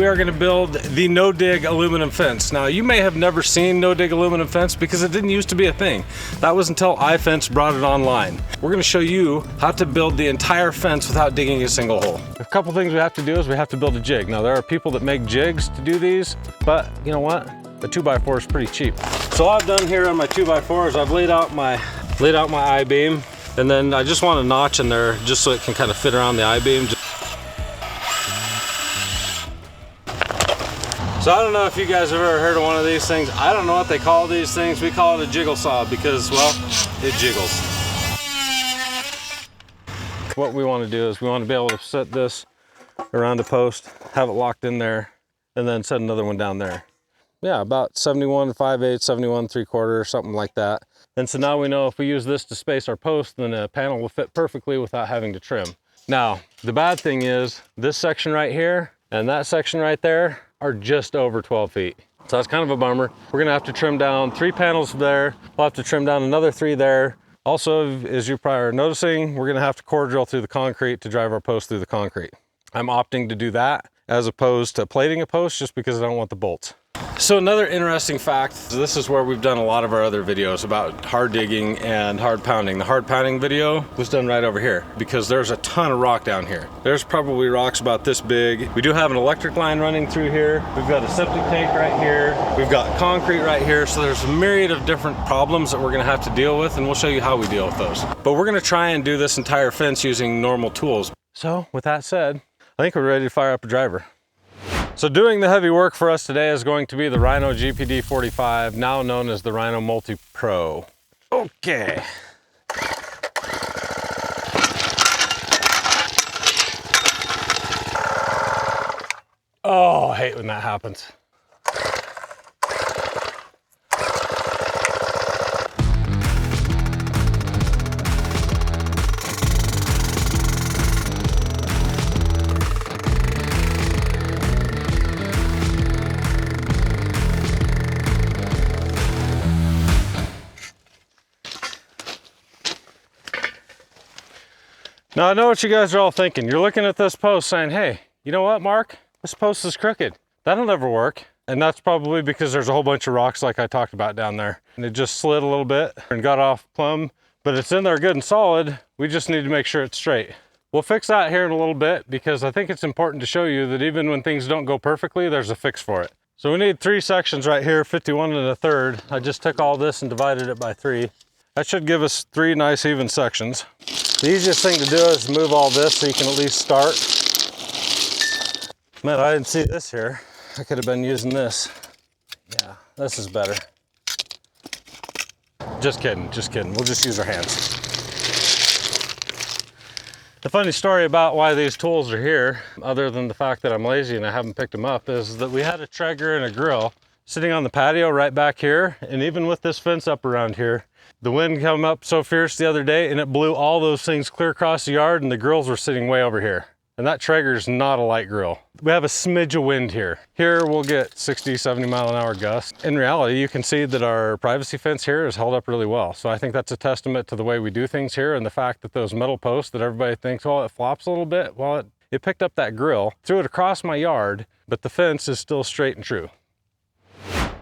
We are going to build the no-dig aluminum fence. Now, you may have never seen no-dig aluminum fence because it didn't used to be a thing. That was until iFence brought it online. We're going to show you how to build the entire fence without digging a single hole. A couple things we have to do is we have to build a jig. Now, there are people that make jigs to do these, but you know what? The 2x4 is pretty cheap. So all I've done here on my 2x4 is I've laid out my I-beam, and then I just want a notch in there just so it can kind of fit around the I-beam. So I don't know if you guys have ever heard of one of these things. I don't know what they call these things. We call it a jiggle saw because, well, it jiggles. What we want to do is we want to be able to set this around a post, have it locked in there, and then set another one down there. Yeah, about 71 5/8, 71 3/4, something like that. And so now we know if we use this to space our post, then the panel will fit perfectly without having to trim. Now, the bad thing is this section right here and that section right there are just over 12 feet. So that's kind of a bummer. We're gonna have to trim down 3 panels there. We'll have to trim down another 3 there. Also, as you probably are noticing, we're gonna have to core drill through the concrete to drive our post through the concrete. I'm opting to do that as opposed to plating a post just because I don't want the bolts. So another interesting fact, this is where we've done a lot of our other videos about hard digging and hard pounding. The hard pounding video was done right over here because there's a ton of rock down here. There's probably rocks about this big. We do have an electric line running through here. We've got a septic tank right here. We've got concrete right here. So there's a myriad of different problems that we're gonna have to deal with, and we'll show you how we deal with those. But we're gonna try and do this entire fence using normal tools. So with that said, I think we're ready to fire up a driver. So doing the heavy work for us today is going to be the Rhino GPD 45, now known as the Rhino Multi Pro. Okay. Oh, I hate when that happens. Now I know what you guys are all thinking. You're looking at this post saying, hey, you know what, Mark? This post is crooked. That'll never work. And that's probably because there's a whole bunch of rocks like I talked about down there. And it just slid a little bit and got off plumb, but it's in there good and solid. We just need to make sure it's straight. We'll fix that here in a little bit because I think it's important to show you that even when things don't go perfectly, there's a fix for it. So we need 3 sections right here, 51 1/3. I just took all this and divided it by 3. That should give us 3 nice even sections. The easiest thing to do is move all this so you can at least start. Man, I didn't see this here. I could have been using this. Yeah, this is better. Just kidding, just kidding. We'll just use our hands. The funny story about why these tools are here, other than the fact that I'm lazy and I haven't picked them up, is that we had a Traeger and a grill sitting on the patio right back here. And even with this fence up around here, the wind came up so fierce the other day and it blew all those things clear across the yard, and the grills were sitting way over here. And that Traeger's not a light grill. We have a smidge of wind here. Here we'll get 60, 70 mile an hour gusts. In reality, you can see that our privacy fence here is held up really well. So I think that's a testament to the way we do things here, and the fact that those metal posts that everybody thinks, well, it flops a little bit. Well, it picked up that grill, threw it across my yard, but the fence is still straight and true.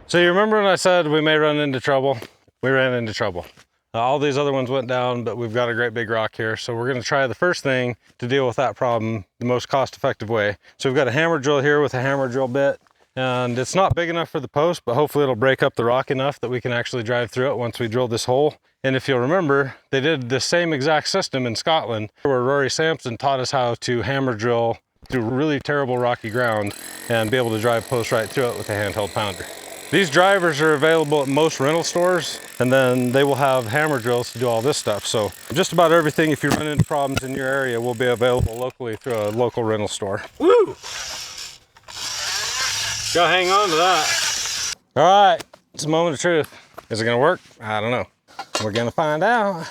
So you remember when I said we may run into trouble? We ran into trouble. All these other ones went down, but we've got a great big rock here. So we're gonna try the first thing to deal with that problem the most cost-effective way. So we've got a hammer drill here with a hammer drill bit, and it's not big enough for the post, but hopefully it'll break up the rock enough that we can actually drive through it once we drill this hole. And if you'll remember, they did the same exact system in Scotland, where Rory Sampson taught us how to hammer drill through really terrible rocky ground and be able to drive posts right through it with a handheld pounder. These drivers are available at most rental stores, and then they will have hammer drills to do all this stuff. So just about everything, if you run into problems in your area, will be available locally through a local rental store. Woo! Gotta hang on to that. All right, it's a moment of truth. Is it gonna work? I don't know. We're gonna find out.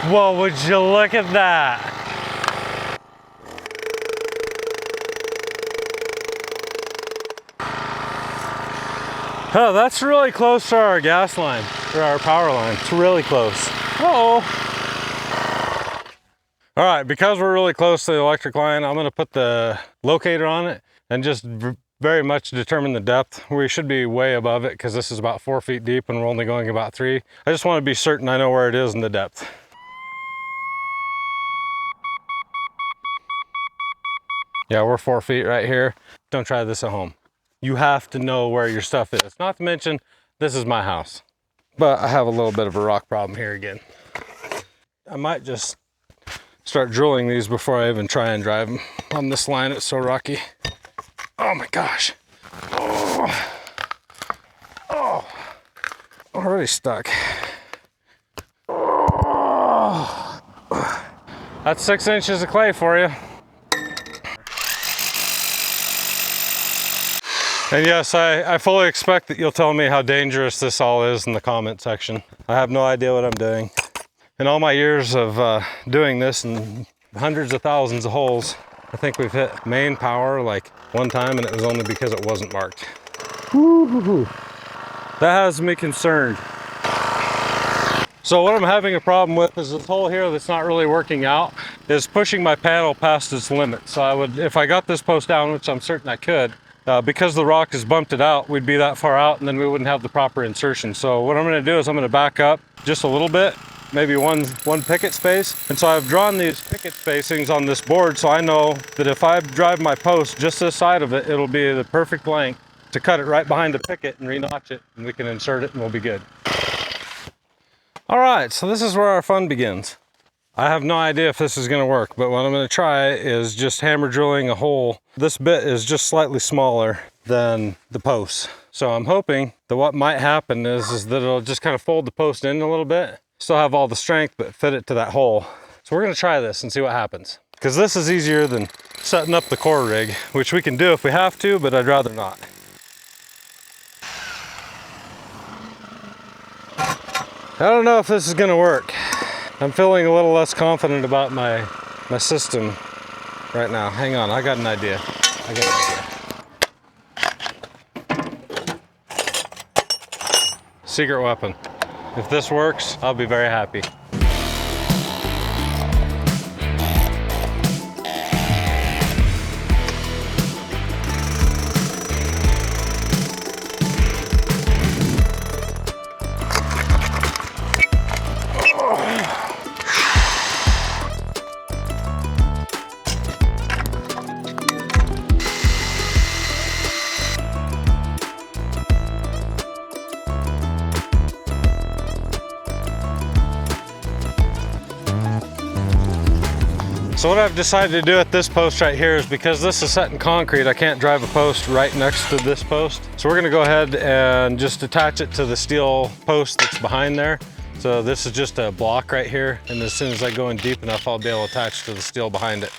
Whoa, would you look at that? Oh, that's really close to our gas line. for our power line. It's really close. Uh-oh. All right, because we're really close to the electric line, I'm gonna put the locator on it and just very much determine the depth. We should be way above it because this is about 4 feet deep and we're only going about 3. I just want to be certain I know where it is in the depth. Yeah, we're 4 feet right here. Don't try this at home. You have to know where your stuff is. Not to mention, this is my house. But I have a little bit of a rock problem here again. I might just start drilling these before I even try and drive them. On this line, it's so rocky. Oh my gosh. Oh, already stuck. Oh. That's 6 inches of clay for you. And yes, I fully expect that you'll tell me how dangerous this all is in the comment section. I have no idea what I'm doing. In all my years of doing this and hundreds of thousands of holes, I think we've hit main power like one time, and it was only because it wasn't marked. Woo-hoo-hoo. That has me concerned. So what I'm having a problem with is this hole here that's not really working out is pushing my panel past its limit. So I would, if I got this post down, which I'm certain I could, because the rock has bumped it out, we'd be that far out and then we wouldn't have the proper insertion. So what I'm gonna do is I'm gonna back up just a little bit, maybe one picket space. And so I've drawn these picket spacings on this board so I know that if I drive my post just this side of it, it'll be the perfect length to cut it right behind the picket and re-notch it, and we can insert it and we'll be good. All right, so this is where our fun begins. I have no idea if this is gonna work, but what I'm gonna try is just hammer drilling a hole. This bit is just slightly smaller than the post. So I'm hoping that what might happen is that it'll just kind of fold the post in a little bit, still have all the strength, but fit it to that hole. So we're gonna try this and see what happens. Because this is easier than setting up the core rig, which we can do if we have to, but I'd rather not. I don't know if this is gonna work. I'm feeling a little less confident about my system right now. Hang on, I got an idea. Secret weapon. If this works, I'll be very happy. So what I've decided to do at this post right here is because this is set in concrete, I can't drive a post right next to this post. So we're gonna go ahead and just attach it to the steel post that's behind there. So this is just a block right here. And as soon as I go in deep enough, I'll be able to attach to the steel behind it.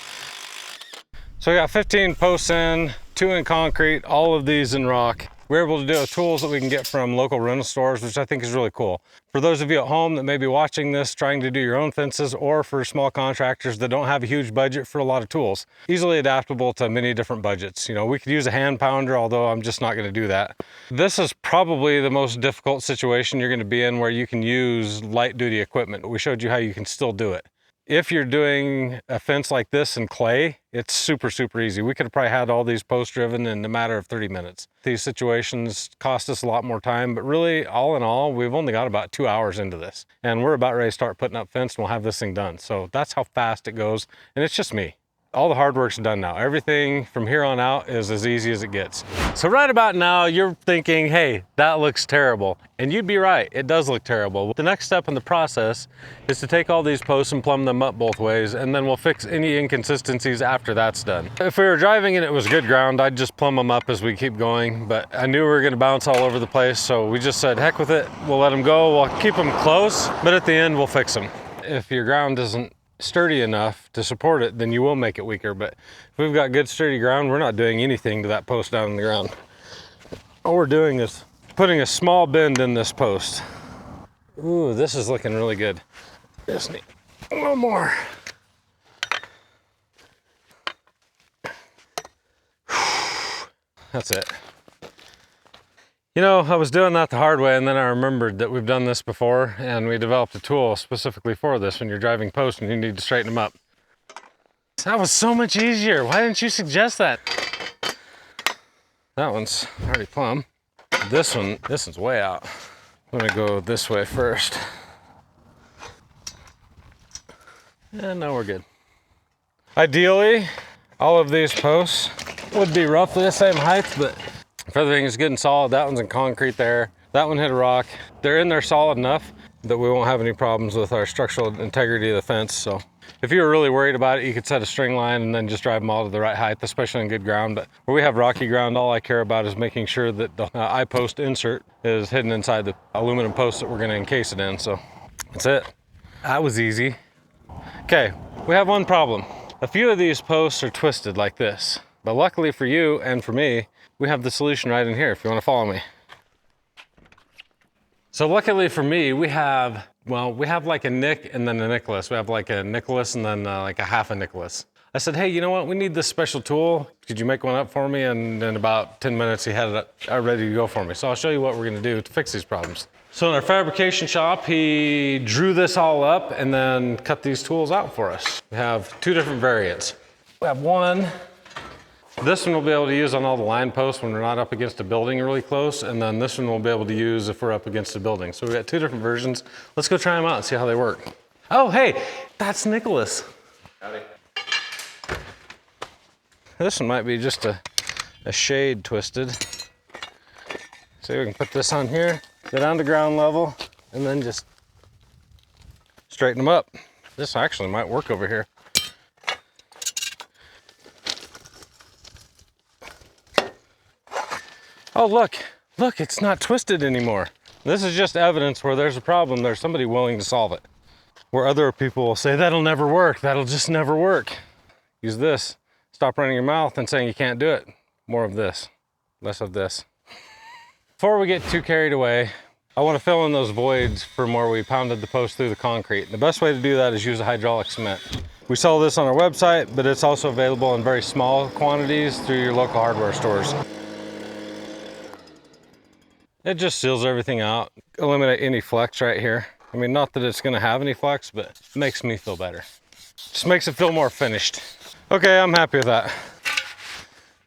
So I got 15 posts in, 2 in concrete, all of these in rock. We're able to do tools that we can get from local rental stores, which I think is really cool. For those of you at home that may be watching this, trying to do your own fences, or for small contractors that don't have a huge budget for a lot of tools, easily adaptable to many different budgets. You know, we could use a hand pounder, although I'm just not gonna do that. This is probably the most difficult situation you're gonna be in where you can use light duty equipment. We showed you how you can still do it. If you're doing a fence like this in clay, it's super, super easy. We could have probably had all these posts driven in a matter of 30 minutes. These situations cost us a lot more time, but really, all in all, we've only got about 2 hours into this. And we're about ready to start putting up fence and we'll have this thing done. So that's how fast it goes. And it's just me. All the hard work's done now. Everything from here on out is as easy as it gets. So right about now, you're thinking, hey, that looks terrible. And you'd be right, it does look terrible. The next step in the process is to take all these posts and plumb them up both ways, and then we'll fix any inconsistencies after that's done. If we were driving and it was good ground, I'd just plumb them up as we keep going, but I knew we were gonna bounce all over the place, so we just said, heck with it, we'll let them go, we'll keep them close, but at the end, we'll fix them. If your ground isn't sturdy enough to support it, then you will make it weaker. But if we've got good sturdy ground, we're not doing anything to that post down in the ground. All we're doing is putting a small bend in this post. Ooh, this is looking really good. Just need a little more. That's it. You know, I was doing that the hard way, and then I remembered that we've done this before, and we developed a tool specifically for this when you're driving posts and you need to straighten them up. That was so much easier. Why didn't you suggest that? That one's already plumb. This one's way out. I'm gonna go this way first. And now we're good. Ideally, all of these posts would be roughly the same height, but if everything is good and solid, that one's in concrete there. That one hit a rock. They're in there solid enough that we won't have any problems with our structural integrity of the fence. So if you were really worried about it, you could set a string line and then just drive them all to the right height, especially in good ground. But where we have rocky ground, all I care about is making sure that the I-post insert is hidden inside the aluminum post that we're gonna encase it in. So that's it. That was easy. Okay, we have one problem. A few of these posts are twisted like this, but luckily for you and for me, we have the solution right in here if you want to follow me. So luckily for me, we have like a Nick and then a Nicholas. We have like a Nicholas and then like a half a Nicholas. I said, hey, you know what? We need this special tool. Could you make one up for me? And in about 10 minutes, he had it ready to go for me. So I'll show you what we're gonna do to fix these problems. So in our fabrication shop, he drew this all up and then cut these tools out for us. We have two different variants. We have one. This one we'll be able to use on all the line posts when we're not up against a building really close, and then this one we'll be able to use if we're up against a building. So we've got two different versions. Let's go try them out and see how they work. Oh, hey, that's Nicholas. Howdy. This one might be just a shade twisted. So we can put this on here, go down to ground level, and then just straighten them up. This actually might work over here. Oh, look, it's not twisted anymore. This is just evidence where there's a problem, there's somebody willing to solve it. Where other people will say, that'll never work, that'll just never work. Use this. Stop running your mouth and saying you can't do it. More of this, less of this. Before we get too carried away, I want to fill in those voids from where we pounded the post through the concrete. The best way to do that is use a hydraulic cement. We sell this on our website, but it's also available in very small quantities through your local hardware stores. It just seals everything out, eliminate any flex right here. I mean, not that it's gonna have any flex, but it makes me feel better. Just makes it feel more finished. Okay, I'm happy with that.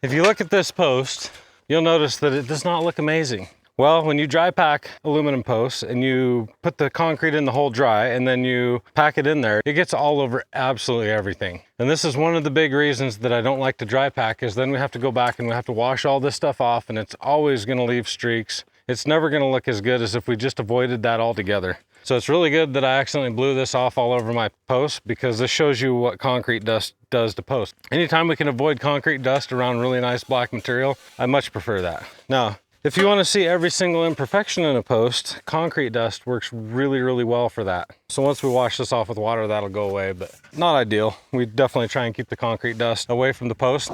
If you look at this post, you'll notice that it does not look amazing. Well, when you dry pack aluminum posts and you put the concrete in the hole dry and then you pack it in there, it gets all over absolutely everything. And this is one of the big reasons that I don't like to dry pack, is then we have to go back and we have to wash all this stuff off, and it's always gonna leave streaks. It's never gonna look as good as if we just avoided that altogether. So it's really good that I accidentally blew this off all over my post, because this shows you what concrete dust does to post. Anytime we can avoid concrete dust around really nice black material, I much prefer that. Now, if you want to see every single imperfection in a post, concrete dust works really, really well for that. So once we wash this off with water, that'll go away, but not ideal. We definitely try and keep the concrete dust away from the post.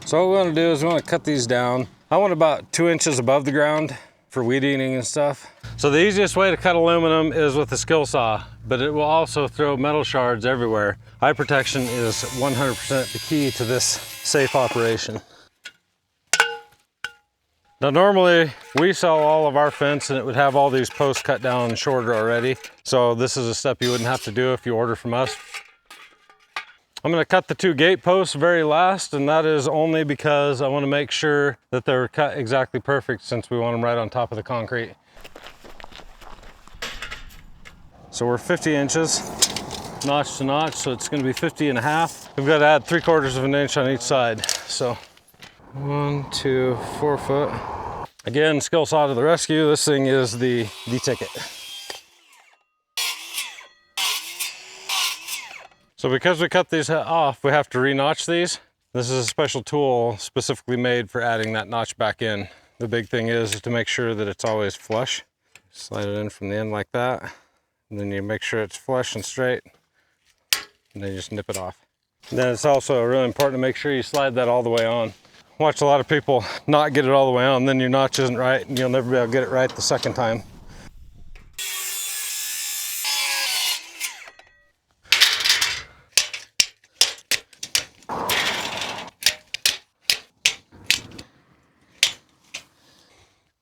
So what we want to do is we want to cut these down. I want about 2 inches above the ground for weed eating and stuff. So the easiest way to cut aluminum is with a skill saw, but it will also throw metal shards everywhere. Eye protection is 100% the key to this safe operation. Now normally we sell all of our fence and it would have all these posts cut down shorter already. So this is a step you wouldn't have to do if you order from us. I'm gonna cut the 2 gate posts very last, and that is only because I wanna make sure that they're cut exactly perfect, since we want them right on top of the concrete. So we're 50 inches, notch to notch, so it's gonna be 50 and a half. We've gotta add 3/4 of an inch on each side. So 1, 2, 4 foot. Again, skill saw to the rescue. This thing is the ticket. So because we cut these off, we have to re-notch these. This is a special tool specifically made for adding that notch back in. The big thing is to make sure that it's always flush. Slide it in from the end like that. And then you make sure it's flush and straight. And then you just nip it off. And then it's also really important to make sure you slide that all the way on. Watch a lot of people not get it all the way on, then your notch isn't right, and you'll never be able to get it right the second time.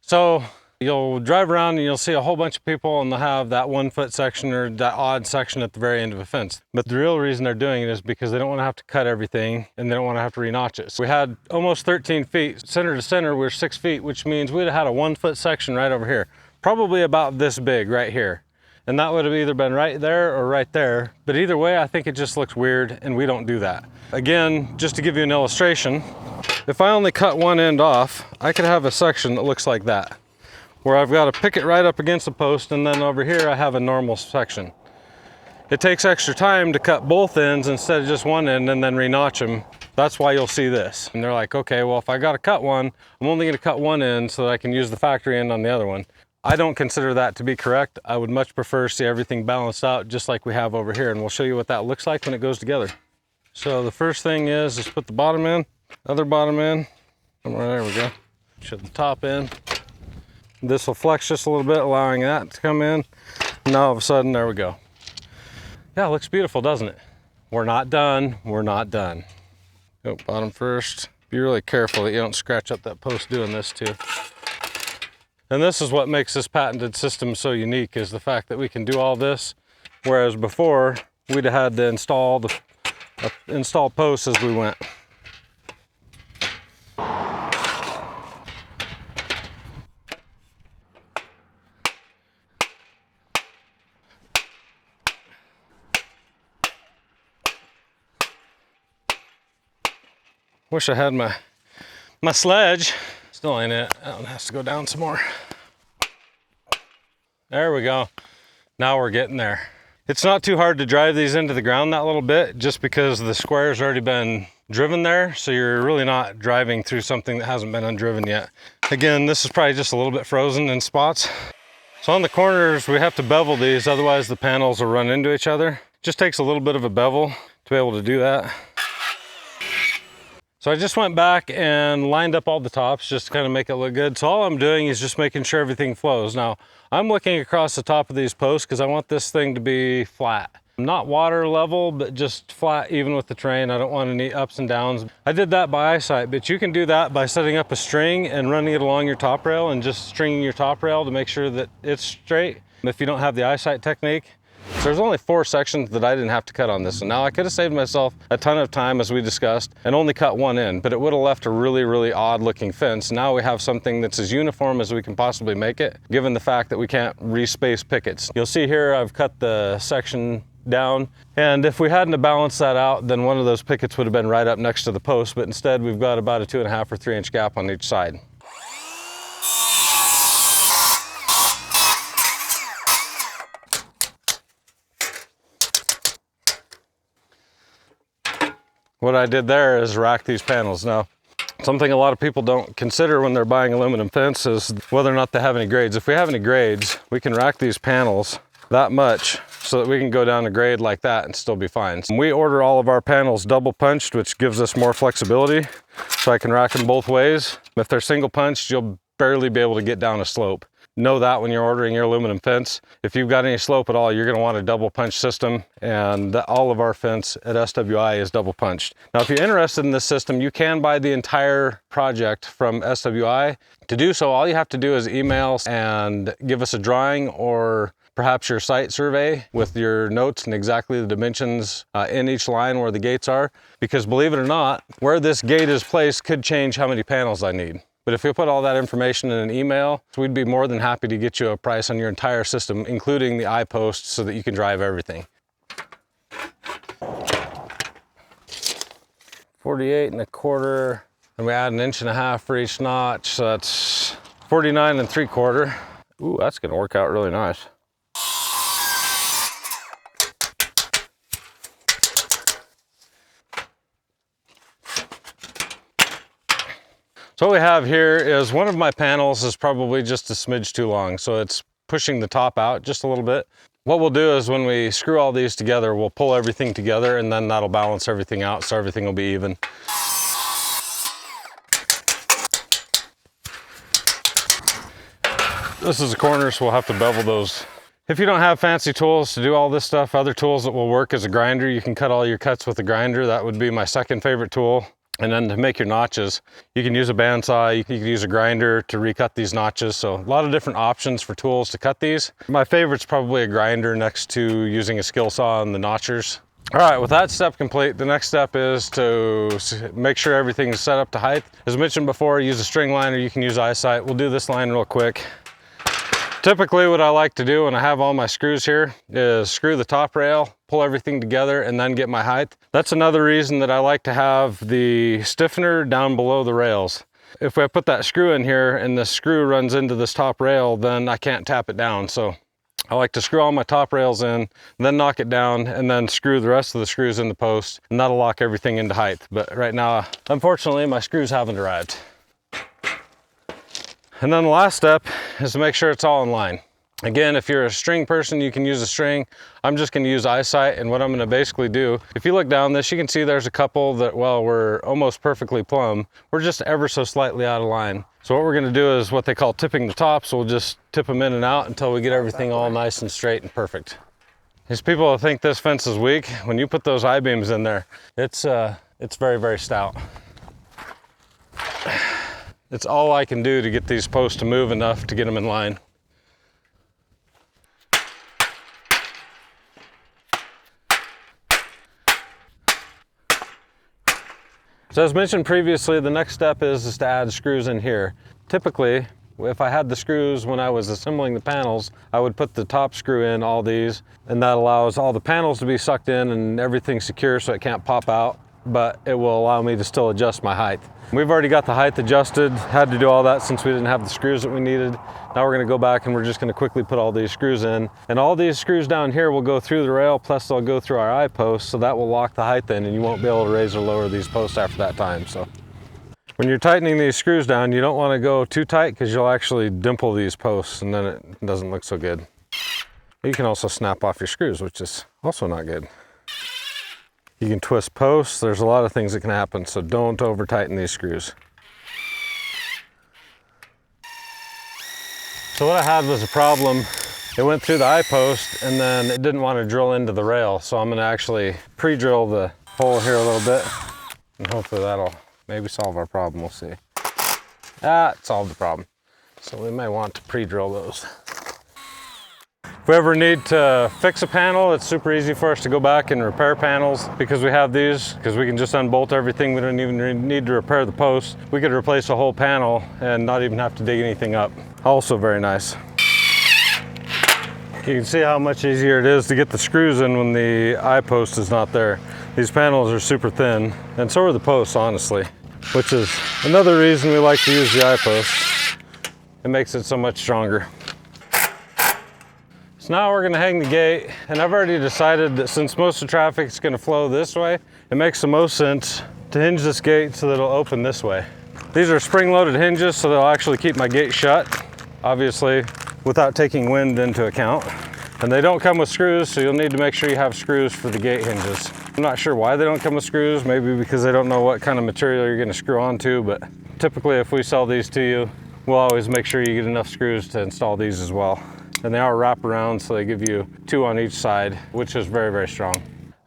So you'll drive around and you'll see a whole bunch of people and they'll have that 1 foot section or that odd section at the very end of a fence. But the real reason they're doing it is because they don't want to have to cut everything and they don't want to have to re-notch it. So we had almost 13 feet. Center to center, we're 6 feet, which means we'd have had a 1 foot section right over here. Probably about this big right here. And that would have either been right there or right there. But either way, I think it just looks weird and we don't do that. Again, just to give you an illustration, if I only cut one end off, I could have a section that looks like that, where I've got to pick it right up against the post, and then over here I have a normal section. It takes extra time to cut both ends instead of just one end and then re-notch them. That's why you'll see this. And they're like, okay, well, if I got to cut one, I'm only going to cut one end so that I can use the factory end on the other one. I don't consider that to be correct. I would much prefer to see everything balanced out just like we have over here, and we'll show you what that looks like when it goes together. So the first thing is put the bottom in, other bottom in. There we go. Shove the top in. This will flex just a little bit, allowing that to come in. Now all of a sudden, there we go. Yeah, it looks beautiful, doesn't it? We're not done. We're not done. Go bottom first. Be really careful that you don't scratch up that post doing this too. And this is what makes this patented system so unique, is the fact that we can do all this, whereas before we'd have had to install posts as we went. Wish I had my sledge. Still ain't it. That one has to go down some more. There we go. Now we're getting there. It's not too hard to drive these into the ground that little bit, just because the square's already been driven there, so you're really not driving through something that hasn't been undriven yet. Again, this is probably just a little bit frozen in spots. So on the corners, we have to bevel these, otherwise the panels will run into each other. Just takes a little bit of a bevel to be able to do that. So I just went back and lined up all the tops just to kind of make it look good. So all I'm doing is just making sure everything flows. Now, I'm looking across the top of these posts because I want this thing to be flat. Not water level, but just flat even with the terrain. I don't want any ups and downs. I did that by eyesight, but you can do that by setting up a string and running it along your top rail and just stringing your top rail to make sure that it's straight if you don't have the eyesight technique. So there's only 4 sections that I didn't have to cut on this. And now I could have saved myself a ton of time, as we discussed, and only cut one end, but it would have left a really, really odd looking fence. Now we have something that's as uniform as we can possibly make it, given the fact that we can't re-space pickets. You'll see here I've cut the section down, and if we hadn't balanced that out, then one of those pickets would have been right up next to the post, but instead we've got about a 2.5 or 3 inch gap on each side. What I did there is rack these panels. Now, something a lot of people don't consider when they're buying aluminum fence is whether or not they have any grades. If we have any grades, we can rack these panels that much so that we can go down a grade like that and still be fine. We order all of our panels double punched, which gives us more flexibility, so I can rack them both ways. If they're single punched, you'll barely be able to get down a slope. Know that when you're ordering your aluminum fence. If you've got any slope at all, you're gonna want a double punch system, and all of our fence at SWI is double punched. Now, if you're interested in this system, you can buy the entire project from SWI. To do so, all you have to do is email and give us a drawing or perhaps your site survey with your notes and exactly the dimensions in each line where the gates are. Because believe it or not, where this gate is placed could change how many panels I need. But if we put all that information in an email, we'd be more than happy to get you a price on your entire system, including the eye posts, so that you can drive everything. 48 1/4, and we add 1.5 inches for each notch, so that's 49 3/4. Ooh, that's gonna work out really nice. So what we have here is one of my panels is probably just a smidge too long, so it's pushing the top out just a little bit. What we'll do is when we screw all these together, we'll pull everything together, and then that'll balance everything out so everything will be even. This is a corner, so we'll have to bevel those. If you don't have fancy tools to do all this stuff, other tools that will work as a grinder, you can cut all your cuts with a grinder. That would be my second favorite tool. And then to make your notches, you can use a bandsaw, you can use a grinder to recut these notches. So a lot of different options for tools to cut these. My favorite's probably a grinder next to using a skill saw on the notchers. All right, with that step complete, the next step is to make sure everything's set up to height. As mentioned before, use a string line or you can use eyesight. We'll do this line real quick. Typically what I like to do when I have all my screws here is screw the top rail, pull everything together, and then get my height. That's another reason that I like to have the stiffener down below the rails. If I put that screw in here and the screw runs into this top rail, then I can't tap it down. So I like to screw all my top rails in, then knock it down, and then screw the rest of the screws in the post, and that'll lock everything into height. But right now, unfortunately, my screws haven't arrived. And then the last step is to make sure it's all in line. Again, if you're a string person, you can use a string. I'm just gonna use eyesight, and what I'm gonna basically do, if you look down this, you can see there's a couple that, well, we're almost perfectly plumb. We're just ever so slightly out of line. So what we're gonna do is what they call tipping the tops. We'll just tip them in and out until we get everything all nice and straight and perfect. These people that think this fence is weak, when you put those I-beams in there, it's very, very stout. It's all I can do to get these posts to move enough to get them in line. So as mentioned previously, the next step is to add screws in here. Typically, if I had the screws when I was assembling the panels, I would put the top screw in all these, and that allows all the panels to be sucked in and everything secure so it can't pop out, but it will allow me to still adjust my height. We've already got the height adjusted, had to do all that since we didn't have the screws that we needed. Now we're gonna go back and we're just gonna quickly put all these screws in. And all these screws down here will go through the rail, plus they'll go through our eye posts, so that will lock the height in and you won't be able to raise or lower these posts after that time. So when you're tightening these screws down, you don't wanna go too tight because you'll actually dimple these posts and then it doesn't look so good. You can also snap off your screws, which is also not good. You can twist posts. There's a lot of things that can happen, so don't over tighten these screws. So what I had was a problem. It went through the eye post and then it didn't want to drill into the rail. So I'm gonna actually pre-drill the hole here a little bit and hopefully that'll maybe solve our problem, we'll see. It solved the problem. So we may want to pre-drill those. If we ever need to fix a panel, it's super easy for us to go back and repair panels because we have these, because we can just unbolt everything. We don't even need to repair the posts. We could replace a whole panel and not even have to dig anything up. Also very nice. You can see how much easier it is to get the screws in when the eye post is not there. These panels are super thin, and so are the posts, honestly, which is another reason we like to use the eye post. It makes it so much stronger. So now we're gonna hang the gate, and I've already decided that since most of the traffic is gonna flow this way, it makes the most sense to hinge this gate so that it'll open this way. These are spring-loaded hinges, so they'll actually keep my gate shut, obviously, without taking wind into account. And they don't come with screws, so you'll need to make sure you have screws for the gate hinges. I'm not sure why they don't come with screws, maybe because they don't know what kind of material you're gonna screw onto, but typically if we sell these to you, we'll always make sure you get enough screws to install these as well. And they are wraparound, so they give you 2 on each side, which is very, very strong.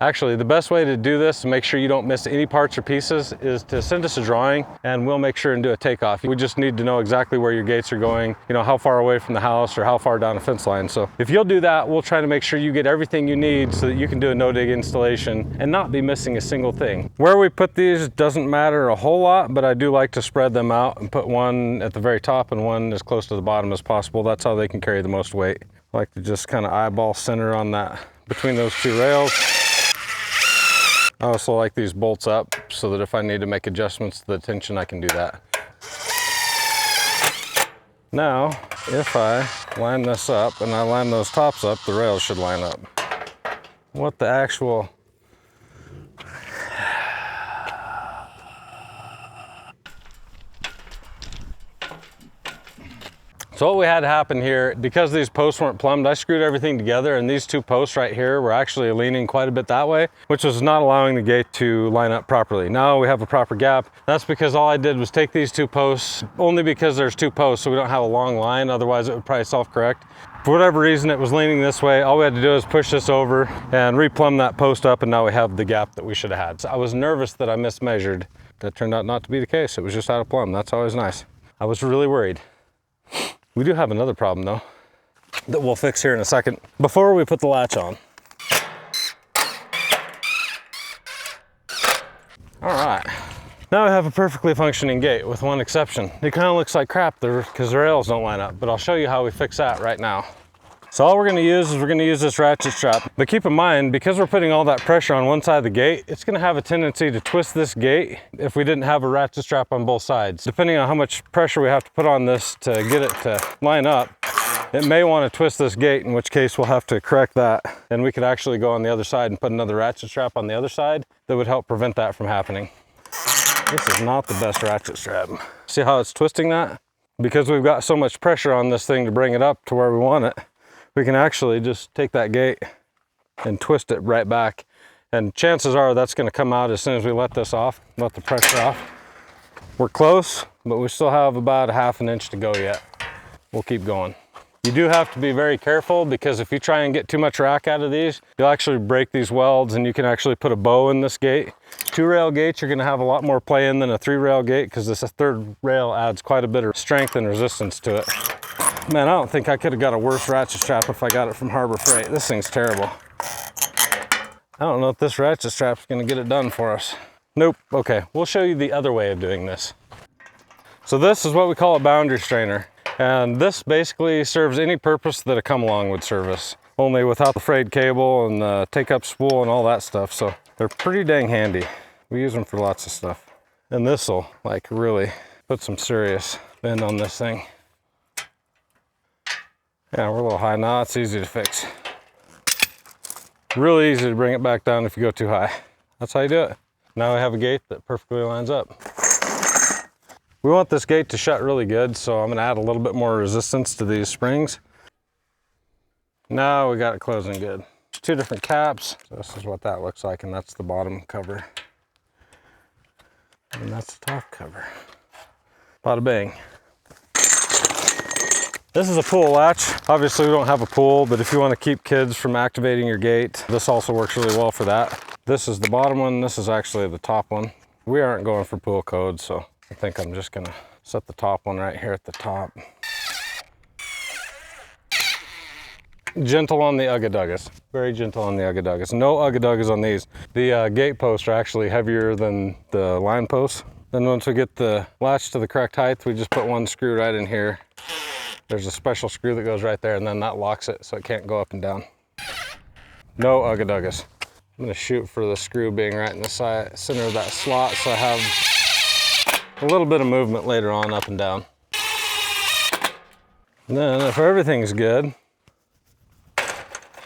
Actually, the best way to do this to make sure you don't miss any parts or pieces is to send us a drawing and we'll make sure and do a takeoff. We just need to know exactly where your gates are going, you know, how far away from the house or how far down a fence line. So if you'll do that, we'll try to make sure you get everything you need so that you can do a no-dig installation and not be missing a single thing. Where we put these doesn't matter a whole lot, but I do like to spread them out and put one at the very top and one as close to the bottom as possible. That's how they can carry the most weight. I like to just kind of eyeball center on that between those 2 rails. I also like these bolts up so that if I need to make adjustments to the tension, I can do that. Now, if I line this up and I line those tops up, the rails should line up. What the actual... So what we had happen here, because these posts weren't plumbed, I screwed everything together, and these two posts right here were actually leaning quite a bit that way, which was not allowing the gate to line up properly. Now we have a proper gap. That's because all I did was take these two posts, only because there's two posts, so we don't have a long line, otherwise it would probably self-correct. For whatever reason, it was leaning this way. All we had to do is push this over and replumb that post up, and now we have the gap that we should have had. So I was nervous that I mismeasured. That turned out not to be the case. It was just out of plumb. That's always nice. I was really worried. We do have another problem though that we'll fix here in a second. Before we put the latch on. All right. Now we have a perfectly functioning gate with one exception. It kind of looks like crap there because the rails don't line up, but I'll show you how we fix that right now. So all we're gonna use is this ratchet strap. But keep in mind, because we're putting all that pressure on one side of the gate, it's gonna have a tendency to twist this gate if we didn't have a ratchet strap on both sides. Depending on how much pressure we have to put on this to get it to line up, it may wanna twist this gate, in which case we'll have to correct that. And we could actually go on the other side and put another ratchet strap on the other side that would help prevent that from happening. This is not the best ratchet strap. See how it's twisting that? Because we've got so much pressure on this thing to bring it up to where we want it, we can actually just take that gate and twist it right back. And chances are that's gonna come out as soon as we let this off, let the pressure off. We're close, but we still have about a ½ inch to go yet. We'll keep going. You do have to be very careful, because if you try and get too much rack out of these, you'll actually break these welds, and you can actually put a bow in this gate. 2-rail gates, you're gonna have a lot more play in than a 3-rail gate, because this 3rd rail adds quite a bit of strength and resistance to it. Man, I don't think I could have got a worse ratchet strap if I got it from Harbor Freight. This thing's terrible. I don't know if this ratchet strap's gonna get it done for us. Nope, okay, we'll show you the other way of doing this. So this is what we call a boundary strainer. And this basically serves any purpose that a come-along would service, only without the frayed cable and the take-up spool and all that stuff. So they're pretty dang handy. We use them for lots of stuff. And this'll like really put some serious bend on this thing. Yeah, we're a little high now. It's easy to fix. Really easy to bring it back down if you go too high. That's how you do it. Now we have a gate that perfectly lines up. We want this gate to shut really good, so I'm gonna add a little bit more resistance to these springs. Now we got it closing good. 2 different caps. So this is what that looks like, and that's the bottom cover. And that's the top cover. Bada bang. This is a pool latch. Obviously we don't have a pool, but if you want to keep kids from activating your gate, this also works really well for that. This is the bottom one, this is actually the top one. We aren't going for pool code, so I think I'm just gonna set the top one right here at the top. Gentle on the ugga-duggas. Very gentle on the ugga-duggas. No ugga-duggas on these. The gate posts are actually heavier than the line posts. Then once we get the latch to the correct height, we just put one screw right in here. There's a special screw that goes right there, and then that locks it so it can't go up and down. No ugga-duggas. I'm gonna shoot for the screw being right in the center of that slot, so I have a little bit of movement later on up and down. And then if everything's good,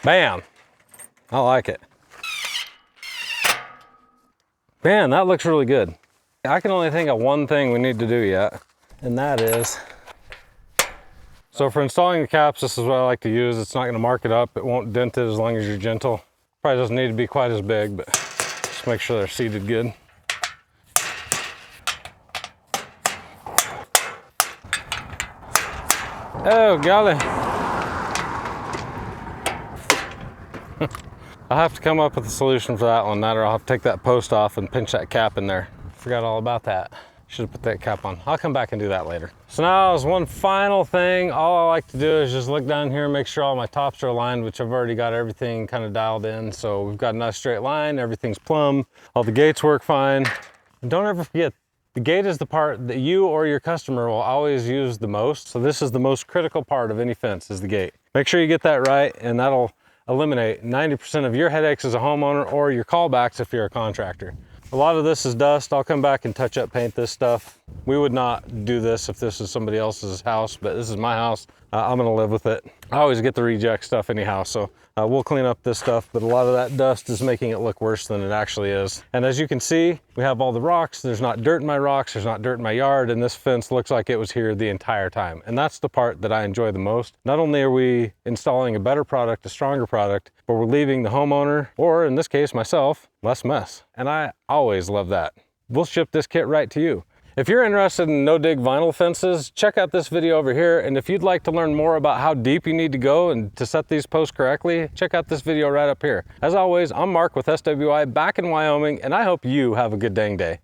bam, I like it. Man, that looks really good. I can only think of one thing we need to do yet, and that is, so for installing the caps, this is what I like to use. It's not gonna mark it up. It won't dent it as long as you're gentle. Probably doesn't need to be quite as big, but just make sure they're seated good. Oh, golly. I'll have to come up with a solution for that one, or I'll have to take that post off and pinch that cap in there. Forgot all about that. Should have put that cap on. I'll come back and do that later. So now as one final thing, all I like to do is just look down here and make sure all my tops are aligned, which I've already got everything kind of dialed in. So we've got a nice straight line, everything's plumb, all the gates work fine. And don't ever forget, the gate is the part that you or your customer will always use the most. So this is the most critical part of any fence, is the gate. Make sure you get that right, and that'll eliminate 90% of your headaches as a homeowner or your callbacks if you're a contractor. A lot of this is dust. I'll come back and touch up paint this stuff We would not do this if this is somebody else's house, but this is my house. I'm gonna live with it. I always get the reject stuff anyhow, so we'll clean up this stuff, but a lot of that dust is making it look worse than it actually is. And as you can see, we have all the rocks. There's not dirt in my rocks, there's not dirt in my yard, and this fence looks like it was here the entire time. And that's the part that I enjoy the most. Not only are we installing a better product, a stronger product, but we're leaving the homeowner, or in this case, myself, less mess. And I always love that. We'll ship this kit right to you. If you're interested in no-dig vinyl fences, check out this video over here. And if you'd like to learn more about how deep you need to go and to set these posts correctly, check out this video right up here. As always, I'm Mark with SWI back in Wyoming, and I hope you have a good dang day.